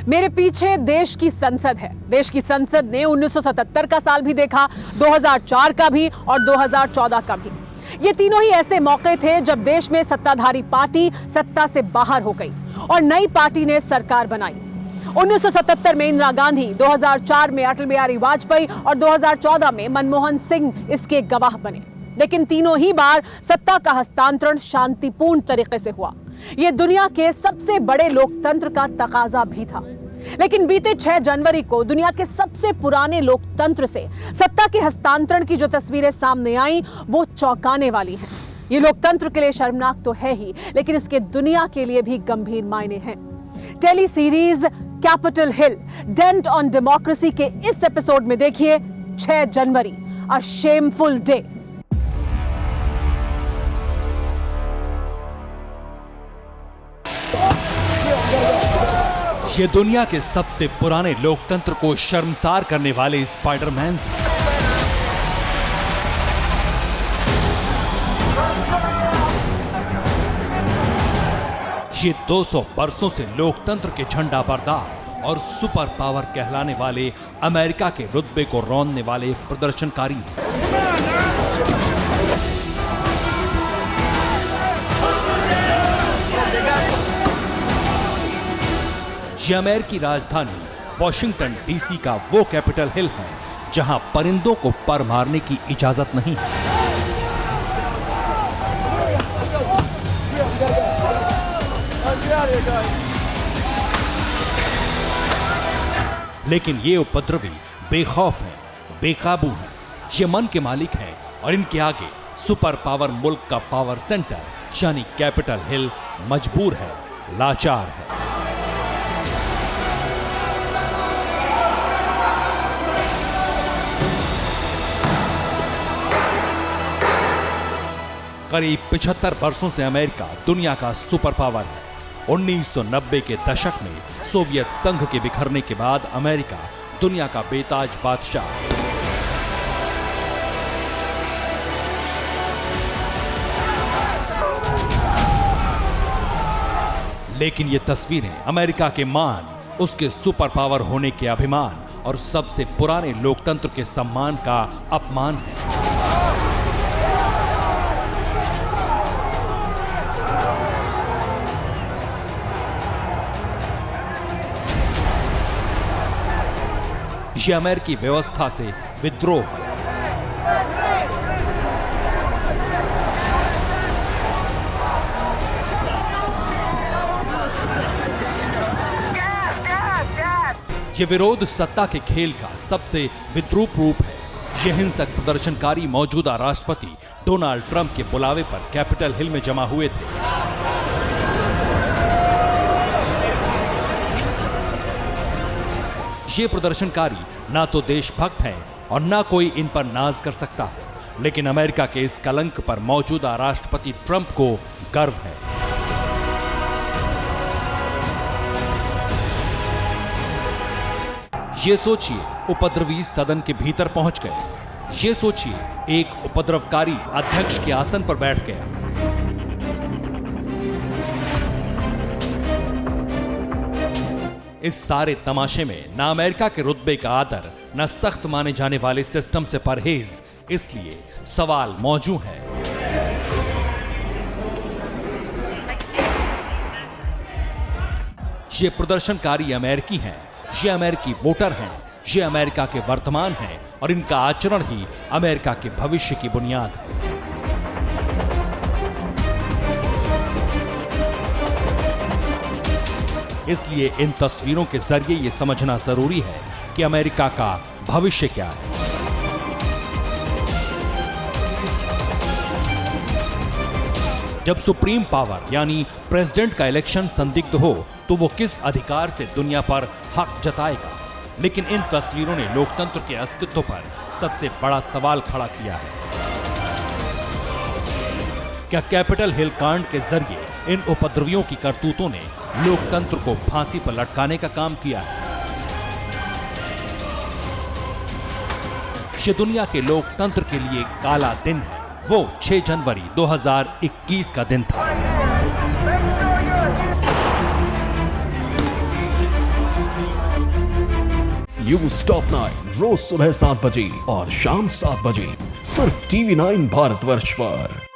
मेरे पीछे देश की संसद है। देश की संसद ने 1977 का साल भी देखा, 2004 का भी और 2014 का भी। ये तीनों ही ऐसे मौके थे जब देश में सत्ताधारी पार्टी सत्ता से बाहर हो गई और नई पार्टी ने सरकार बनाई। 1977 में इंदिरा गांधी, 2004 में अटल बिहारी वाजपेयी और 2014 में मनमोहन सिंह इसके गवाह बने। लेकिन तीनों ही बार सत्ता का हस्तांतरण शांतिपूर्ण तरीके से हुआ। यह दुनिया के सबसे बड़े लोकतंत्र का तकाजा भी था। लेकिन बीते 6 जनवरी को दुनिया के सबसे पुराने लोकतंत्र से सत्ता के हस्तांतरण की जो तस्वीरें सामने आई वो चौंकाने वाली हैं। ये लोकतंत्र के लिए शर्मनाक तो है ही, लेकिन इसके दुनिया के लिए भी गंभीर मायने हैं। Tele series Capitol Hill dent on democracy के इस एपिसोड में देखिए 6 जनवरी, अ शेमफुल डे। ये दुनिया के सबसे पुराने लोकतंत्र को शर्मसार करने वाले स्पाइडरमैन से ये 200 वर्षों से लोकतंत्र के झंडा बरदार और सुपर पावर कहलाने वाले अमेरिका के रुतबे को रौंदने वाले प्रदर्शनकारी। ये अमेरिकी राजधानी वॉशिंगटन डीसी का वो कैपिटल हिल है जहां परिंदों को पर मारने की इजाजत नहीं है। लेकिन ये उपद्रवी बेखौफ हैं, बेकाबू हैं, ये मन के मालिक हैं और इनके आगे सुपर पावर मुल्क का पावर सेंटर यानी कैपिटल हिल मजबूर है, लाचार है। करीब 75 वर्षों से अमेरिका दुनिया का सुपर पावर है। 1990 के दशक में सोवियत संघ के बिखरने के बाद अमेरिका दुनिया का बेताज बादशाह। लेकिन ये तस्वीरें अमेरिका के मान, उसके सुपर पावर होने के अभिमान और सबसे पुराने लोकतंत्र के सम्मान का अपमान है। ये अमेरिकी व्यवस्था से विद्रोह है। ये विरोध सत्ता के खेल का सबसे विद्रूप रूप है। ये हिंसक प्रदर्शनकारी मौजूदा राष्ट्रपति डोनाल्ड ट्रंप के बुलावे पर कैपिटल हिल में जमा हुए थे। ये प्रदर्शनकारी ना तो देशभक्त हैं और ना कोई इन पर नाज कर सकता है। लेकिन अमेरिका के इस कलंक पर मौजूदा राष्ट्रपति ट्रंप को गर्व है। ये सोचिए उपद्रवी सदन के भीतर पहुंच गए। ये सोचिए एक उपद्रवकारी अध्यक्ष के आसन पर बैठ गया। इस सारे तमाशे में ना अमेरिका के रुतबे का आदर, न सख्त माने जाने वाले सिस्टम से परहेज। इसलिए सवाल मौजूद है। ये प्रदर्शनकारी अमेरिकी हैं, ये अमेरिकी वोटर हैं, ये अमेरिका के वर्तमान हैं और इनका आचरण ही अमेरिका के भविष्य की बुनियाद है। इसलिए इन तस्वीरों के जरिए यह समझना जरूरी है कि अमेरिका का भविष्य क्या है। जब सुप्रीम पावर यानी प्रेसिडेंट का इलेक्शन संदिग्ध हो तो वो किस अधिकार से दुनिया पर हक जताएगा। लेकिन इन तस्वीरों ने लोकतंत्र के अस्तित्व पर सबसे बड़ा सवाल खड़ा किया है। क्या कैपिटल हिल कांड के जरिए इन उपद्रवियों की करतूतों ने लोकतंत्र को फांसी पर लटकाने का काम किया है? ये दुनिया के लोकतंत्र के लिए काला दिन है। वो 6 जनवरी 2021 का दिन था। न्यूज टॉप 9 रोज सुबह 7 बजे और शाम 7 बजे सिर्फ TV9 भारतवर्ष पर।